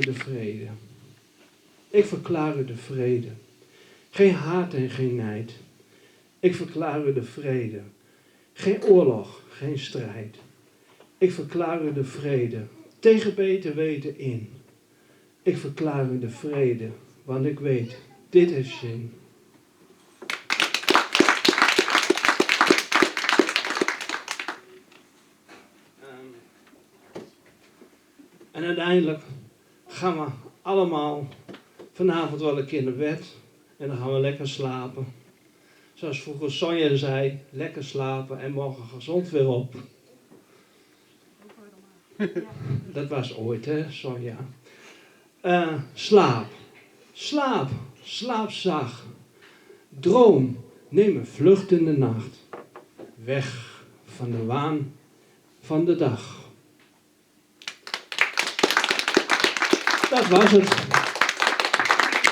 de vrede. Ik verklaar u de vrede. Geen haat en geen nijd. Ik verklaar u de vrede. Geen oorlog, geen strijd. Ik verklaar u de vrede. Tegen beter weten in. Ik verklaar u de vrede, want ik weet, dit heeft zin. En uiteindelijk gaan we allemaal vanavond wel een keer naar bed. En dan gaan we lekker slapen. Zoals vroeger Sonja zei, lekker slapen en morgen gezond weer op. Dat was ooit, hè, Sonja. Slaap. Slaap. Slaap zacht. Droom. Neem een vlucht in de nacht. Weg van de waan van de dag. Dat was het.